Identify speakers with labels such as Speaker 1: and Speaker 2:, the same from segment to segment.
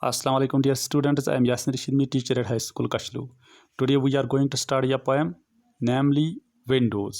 Speaker 1: Assalamu alaikum dear students, I am Yasin Rashid, teacher at High School Kashlu. Today we are going to study a poem, namely Windows.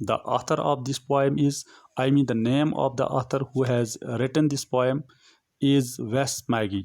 Speaker 1: The author of this poem is, the name of the author who has written this poem is Wes Maggie.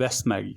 Speaker 1: Wes Maggie.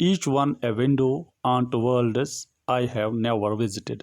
Speaker 1: each one a window onto worlds I have never visited.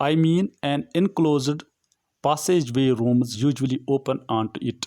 Speaker 1: I mean an enclosed passageway rooms usually open onto it.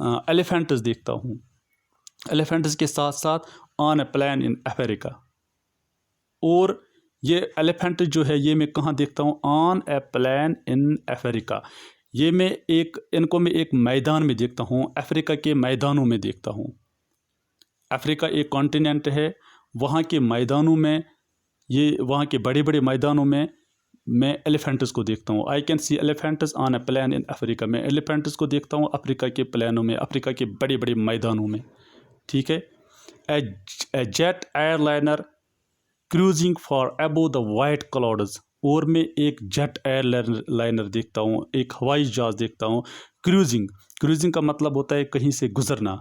Speaker 1: Elephants دیکھتا ہوں. Elephants کے ساتھ ساتھ آن a plain in افریقہ. اور یہ elephant جو ہے یہ میں کہاں دیکھتا ہوں؟ آن اے پلین ان افریقہ. یہ میں ان کو میں ایک میدان میں دیکھتا ہوں، افریقہ کے میدانوں میں دیکھتا ہوں. افریقہ ایک کانٹیننٹ ہے، وہاں کے میدانوں میں وہاں کے بڑے بڑے میدانوں میں ایلیفینٹس کو دیکھتا ہوں. I can see elephants on a plain in Africa. میں ایلیفینٹس کو دیکھتا ہوں افریقہ کے پلانوں میں، افریقہ کے بڑے بڑے میدانوں میں. ٹھیک ہے. A jet airliner cruising far above the white clouds. اور میں ایک جیٹ ایئر لائنر دیکھتا ہوں، ایک ہوائی جہاز دیکھتا ہوں. کروزنگ کا مطلب ہوتا ہے کہیں سے گزرنا،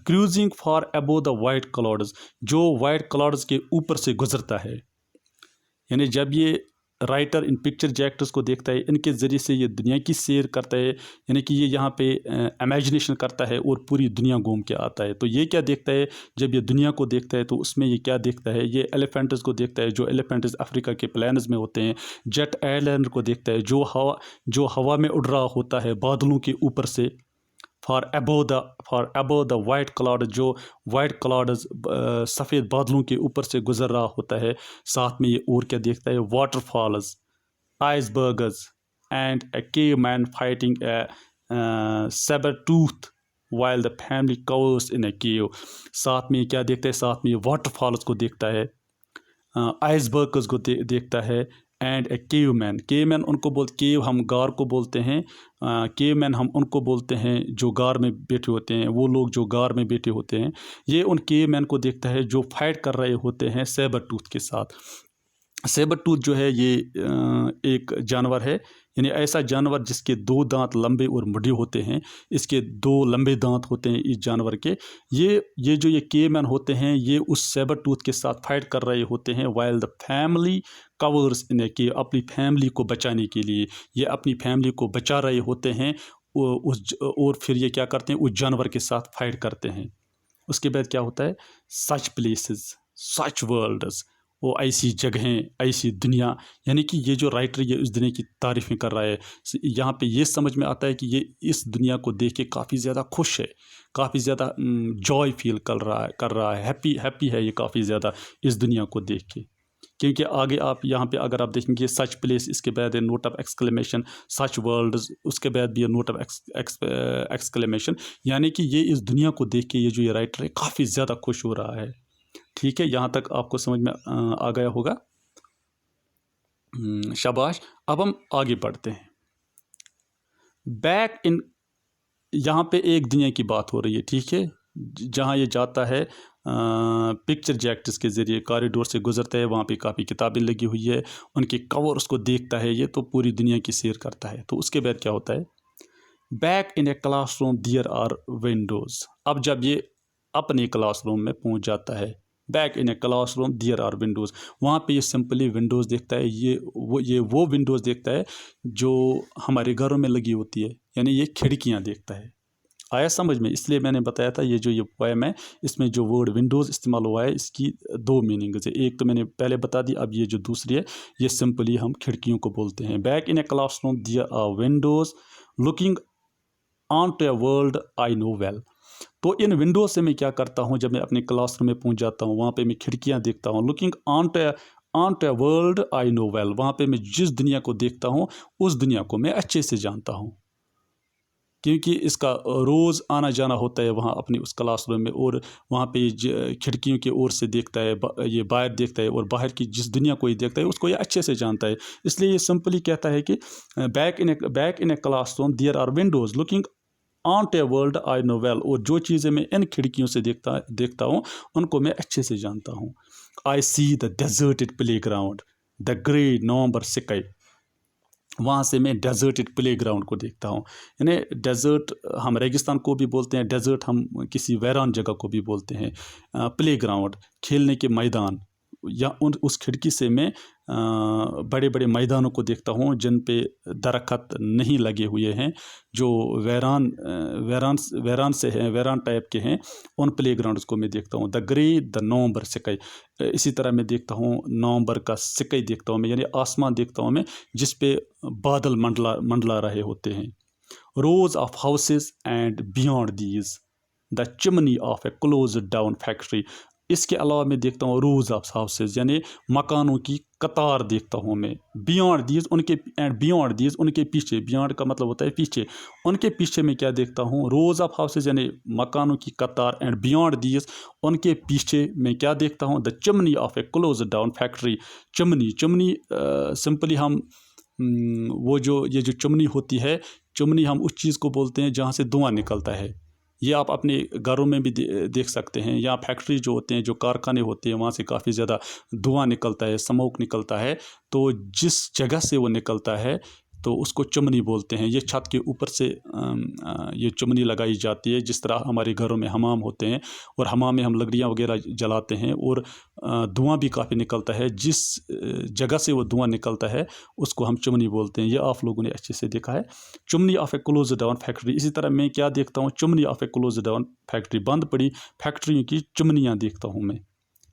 Speaker 1: cruising far above the white clouds, جو وائٹ کلاؤڈز کے اوپر سے گزرتا ہے. یعنی جب یہ رائٹر ان پکچر جیکٹس کو دیکھتا ہے، ان کے ذریعے سے یہ دنیا کی سیر کرتا ہے، یعنی کہ یہ یہاں پہ امیجنیشن کرتا ہے اور پوری دنیا گھوم کے آتا ہے. تو یہ کیا دیکھتا ہے جب یہ دنیا کو دیکھتا ہے؟ تو اس میں یہ کیا دیکھتا ہے؟ یہ ایلیفینٹس کو دیکھتا ہے، جو ایلیفینٹس افریقہ کے پلانز میں ہوتے ہیں. جیٹ ایئر لائنر کو دیکھتا ہے جو ہوا میں اڑ رہا ہوتا ہے بادلوں کے اوپر سے. Far above the white cloud, جو وائٹ کلاؤڈز سفید بادلوں کے اوپر سے گزر رہا ہوتا ہے. ساتھ میں یہ اور کیا دیکھتا ہے؟ Waterfalls, icebergs and a caveman fighting a sabre tooth while the family cowers in a cave. ساتھ میں یہ کیا دیکھتا ہے؟ ساتھ میں یہ واٹر فالز کو دیکھتا ہے، آئس برگز کو دیکھتا ہے، اینڈ اے کیو مین. ان کو کیو ہم غار کو بولتے ہیں، کیو مین ہم ان کو بولتے ہیں جو غار میں بیٹھے ہوتے ہیں، وہ لوگ جو غار میں بیٹھے ہوتے ہیں. یہ ان کیو مین کو دیکھتا ہے جو فائٹ کر رہے ہوتے ہیں سیبر ٹوتھ کے ساتھ. سیبر ٹوتھ جو ہے یہ ایک جانور ہے، یعنی ایسا جانور جس کے 2 دانت لمبے اور مڈے ہوتے ہیں. اس کے 2 لمبے دانت ہوتے ہیں اس جانور کے. یہ جو یہ کیو مین ہوتے ہیں یہ اس سیبر ٹوتھ کے ساتھ فائٹ کر رہے ہوتے ہیں. While the family cowers in a کیو، اپنی فیملی کو بچانے کے لیے یہ اپنی فیملی کو بچا رہے ہوتے ہیں. اور پھر یہ کیا کرتے ہیں؟ اس جانور کے ساتھ فائٹ کرتے ہیں. اس کے بعد کیا ہوتا ہے؟ سچ پلیسز، سچ ورلڈز، وہ ایسی جگہیں، ایسی دنیا. یعنی کہ یہ جو رائٹر یہ اس دنیا کی تعریفیں کر رہا ہے. یہاں پہ یہ سمجھ میں آتا ہے کہ یہ اس دنیا کو دیکھ کے کافی زیادہ خوش ہے، کافی زیادہ جوائے فیل کر رہا ہے، ہیپی ہے یہ کافی زیادہ اس دنیا کو دیکھ کے. کیونکہ آگے آپ یہاں پہ اگر آپ دیکھیں گے سچ پلیس، اس کے بعد ہے note of exclamation, such worlds, اس کے بعد بھی ہے نوٹ آف ایکسکلیمیشن. یعنی کہ یہ اس دنیا کو دیکھ کے یہ جو یہ رائٹر ہے کافی زیادہ خوش ہو رہا ہے. ٹھیک ہے، یہاں تک آپ کو سمجھ میں آ گیا ہوگا. شاباش. اب ہم آگے بڑھتے ہیں. بیک ان، یہاں پہ ایک دنیا کی بات ہو رہی ہے. ٹھیک ہے، جہاں یہ جاتا ہے پکچر جیکٹس کے ذریعے کاریڈور سے گزرتا ہے، وہاں پہ کافی کتابیں لگی ہوئی ہے، ان کے کور اس کو دیکھتا ہے. یہ تو پوری دنیا کی سیر کرتا ہے. تو اس کے بعد کیا ہوتا ہے؟ Back in a classroom there are windows. اب جب یہ اپنے کلاس روم میں پہنچ جاتا ہے، back in a classroom there are windows, وہاں پہ یہ سمپلی ونڈوز دیکھتا ہے. یہ وہ ونڈوز دیکھتا ہے جو ہمارے گھروں میں لگی ہوتی ہے، یعنی یہ کھڑکیاں دیکھتا ہے. آیا سمجھ میں؟ اس لیے میں نے بتایا تھا یہ جو یہ پویم ہے اس میں جو ورڈ ونڈوز استعمال ہوا ہے اس کی 2 میننگز ہے. ایک تو میں نے پہلے بتا دی، اب یہ جو دوسری ہے یہ سمپلی ہم کھڑکیوں کو بولتے ہیں. Back in a classroom there are windows looking onto a world I know well. تو ان ونڈو سے میں کیا کرتا ہوں؟ جب میں اپنے کلاس روم میں پہنچ جاتا ہوں وہاں پہ میں کھڑکیاں دیکھتا ہوں. Looking onto a world I know well, وہاں پہ میں جس دنیا کو دیکھتا ہوں اس دنیا کو میں اچھے سے جانتا ہوں، کیونکہ اس کا روز آنا جانا ہوتا ہے وہاں اپنے اس کلاس روم میں. اور وہاں پہ کھڑکیوں کی اور سے دیکھتا ہے، یہ باہر دیکھتا ہے، اور باہر کی جس دنیا کو یہ دیکھتا ہے اس کو یہ اچھے سے جانتا ہے. اس لیے یہ سمپلی کہتا ہے کہ back in a classroom there are windows looking onto a world I know well. اور جو چیزیں میں ان کھڑکیوں سے دیکھتا ہوں ان کو میں اچھے سے جانتا ہوں. آئی سی دا ڈیزرٹڈ پلے گراؤنڈ دا گرے نومبر سکائی. وہاں سے میں ڈیزرٹڈ پلے گراؤنڈ کو دیکھتا ہوں. یعنی ڈیزرٹ ہم ریگستان کو بھی بولتے ہیں، ڈیزرٹ ہم کسی ویران جگہ کو بھی بولتے ہیں. پلے گراؤنڈ، کھیلنے کے میدان. یا اس کھڑکی سے میں بڑے بڑے میدانوں کو دیکھتا ہوں جن پہ درخت نہیں لگے ہوئے ہیں، جو ویران سے ہیں، ویران ٹائپ کے ہیں. ان پلے گراؤنڈز کو میں دیکھتا ہوں. دا گرے دا نومبر سکائی. اسی طرح میں دیکھتا ہوں نومبر کا سکائی دیکھتا ہوں میں، یعنی آسمان دیکھتا ہوں میں جس پہ بادل منڈلا رہے ہوتے ہیں. rows of houses and beyond these the chimney of a closed down factory. اس کے علاوہ میں دیکھتا ہوں روز آف ہاؤسز یعنی مکانوں کی قطار دیکھتا ہوں میں. بیانڈ دیز ان کے اینڈ بیانڈ دیز ان کے پیچھے, بیانڈ کا مطلب ہوتا ہے پیچھے, ان کے پیچھے میں کیا دیکھتا ہوں روز آف ہاؤسز یعنی مکانوں کی قطار, اینڈ بیانڈ دیز ان کے پیچھے میں کیا دیکھتا ہوں the chimney of a closed down factory. Chimney simply ہم وہ جو یہ جو چمنی ہوتی ہے, چمنی ہم اس چیز کو بولتے ہیں جہاں سے دھواں نکلتا ہے. یہ آپ اپنے گھروں میں بھی دیکھ سکتے ہیں, یا فیکٹری جو ہوتے ہیں, جو کارخانے ہوتے ہیں, وہاں سے کافی زیادہ دھواں نکلتا ہے, سموک نکلتا ہے. تو جس جگہ سے وہ نکلتا ہے تو اس کو چمنی بولتے ہیں. یہ چھت کے اوپر سے یہ چمنی لگائی جاتی ہے, جس طرح ہمارے گھروں میں حمام ہوتے ہیں اور حمام میں ہم لکڑیاں وغیرہ جلاتے ہیں اور دھواں بھی کافی نکلتا ہے. جس جگہ سے وہ دھواں نکلتا ہے اس کو ہم چمنی بولتے ہیں. یہ آپ لوگوں نے اچھے سے دیکھا ہے, chimney of a closed down factory. اسی طرح میں کیا دیکھتا ہوں, chimney of a closed down factory, بند پڑی فیکٹریوں کی چمنیاں دیکھتا ہوں میں.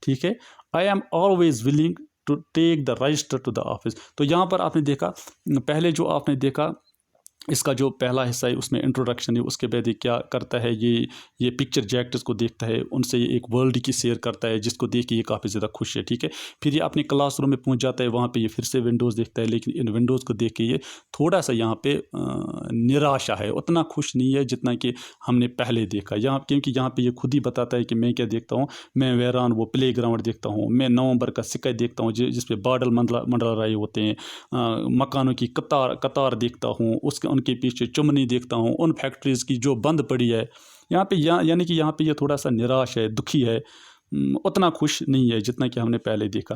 Speaker 1: ٹھیک ہے. I am always willing to take the register to the office. تو یہاں پر آپ نے دیکھا, پہلے جو آپ نے دیکھا اس کا جو پہلا حصہ ہے اس میں انٹروڈکشن ہے, اس کے بعد یہ کیا کرتا ہے, یہ پکچر جیکٹس کو دیکھتا ہے, ان سے یہ ایک ورلڈ کی سیر کرتا ہے جس کو دیکھ کے یہ کافی زیادہ خوش ہے. ٹھیک ہے. پھر یہ اپنے کلاس روم میں پہنچ جاتا ہے, وہاں پہ یہ پھر سے ونڈوز دیکھتا ہے, لیکن ان ونڈوز کو دیکھ کے یہ تھوڑا سا یہاں پہ نراشا ہے, اتنا خوش نہیں ہے جتنا کہ ہم نے پہلے دیکھا. کیونکہ یہاں پہ یہ خود ہی بتاتا ہے کہ میں کیا دیکھتا ہوں, میں ویران وہ پلے گراؤنڈ دیکھتا ہوں, میں نومبر کا سکہ دیکھتا ہوں جس پہ بادل منڈلا رہے ہوتے ہیں, مکانوں کی قطار دیکھتا ہوں, ان کے پیچھے چمنی دیکھتا ہوں, ان فیکٹریز کی جو بند پڑی ہے. یہاں پہ یعنی کہ یہاں پہ یہ تھوڑا سا نراش ہے, دکھی ہے, اتنا خوش نہیں ہے جتنا کہ ہم نے پہلے دیکھا.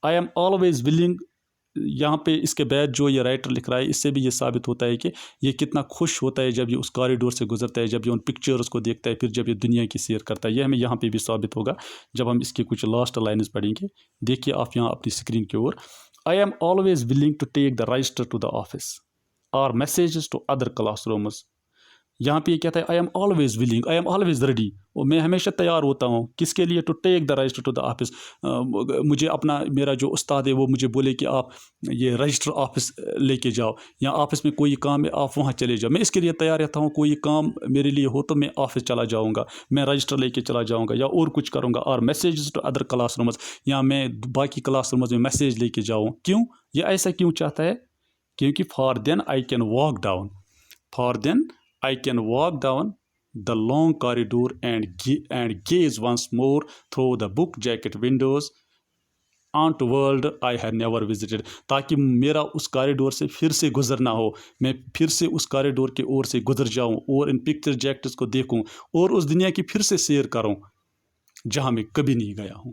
Speaker 1: آئی ایم آلویز ولنگ, یہاں پہ اس کے بعد جو یہ رائٹر لکھ رہا ہے اس سے بھی یہ ثابت ہوتا ہے کہ یہ کتنا خوش ہوتا ہے جب یہ اس کاریڈور سے گزرتا ہے, جب یہ ان پکچرز کو دیکھتا ہے, پھر جب یہ دنیا کی سیر کرتا ہے. یہ ہمیں یہاں پہ بھی ثابت ہوگا جب ہم اس کی کچھ لاسٹ لائنز پڑھیں گے. دیکھیے آپ یہاں اپنی اسکرین کی اور, I am always willing to take the register to the office اور messages to other classrooms. یہاں پہ یہ کہتا ہے I am always willing, I am always ready, اور میں ہمیشہ تیار ہوتا ہوں. کس کے لیے؟ To take the register to the office. مجھے میرا جو استاد ہے وہ مجھے بولے کہ آپ یہ رجسٹر آفس لے کے جاؤ, یا آفس میں کوئی کام ہے آپ وہاں چلے جاؤ. میں اس کے لیے تیار رہتا ہوں, کوئی کام میرے لیے ہو تو میں آفس چلا جاؤں گا, میں رجسٹر لے کے چلا جاؤں گا یا اور کچھ کروں گا. اور messages to other classrooms, یا میں باقی کلاس رومز میں میسیج لے کے جاؤں. کیوں یہ ایسا کیوں چاہتا ہے؟ کیونکہ for then I can walk down, for then I can walk down the long corridor and gaze once more through the book jacket windows onto world I had never visited. تاکہ میرا اس کاریڈور سے پھر سے گزرنا ہو, میں پھر سے اس corridor کے اور سے گزر جاؤں اور ان پکچر جیکٹس کو دیکھوں اور اس دنیا کی پھر سے سیر کروں جہاں میں کبھی نہیں گیا ہوں.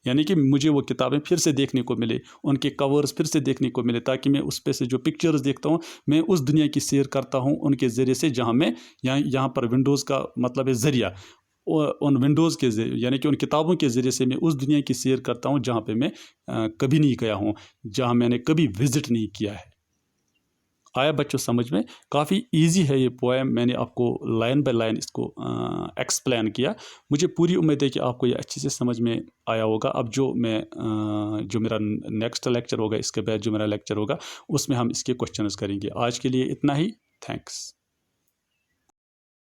Speaker 1: یعنی کہ مجھے وہ کتابیں پھر سے دیکھنے کو ملے, ان کے کورز پھر سے دیکھنے کو ملے, تاکہ میں اس پہ سے جو پکچرز دیکھتا ہوں میں اس دنیا کی سیر کرتا ہوں ان کے ذریعے سے, جہاں میں یہاں پر ونڈوز کا مطلب ہے ذریعہ, ان ونڈوز کے ذریعے یعنی کہ ان کتابوں کے ذریعے سے میں اس دنیا کی سیر کرتا ہوں جہاں پہ میں کبھی نہیں گیا ہوں, جہاں میں نے کبھی وزٹ نہیں کیا ہے. آیا بچوں سمجھ میں؟ کافی ایزی ہے یہ پوائم, میں نے آپ کو لائن بائی لائن اس کو ایکسپلین کیا. مجھے پوری امید ہے کہ آپ کو یہ اچھے سے سمجھ میں آیا ہوگا. اب جو میرا نیکسٹ لیکچر ہوگا, اس کے بعد جو میرا لیکچر ہوگا اس میں ہم اس کے کوشچنز کریں گے. آج کے لیے اتنا ہی. تھینکس.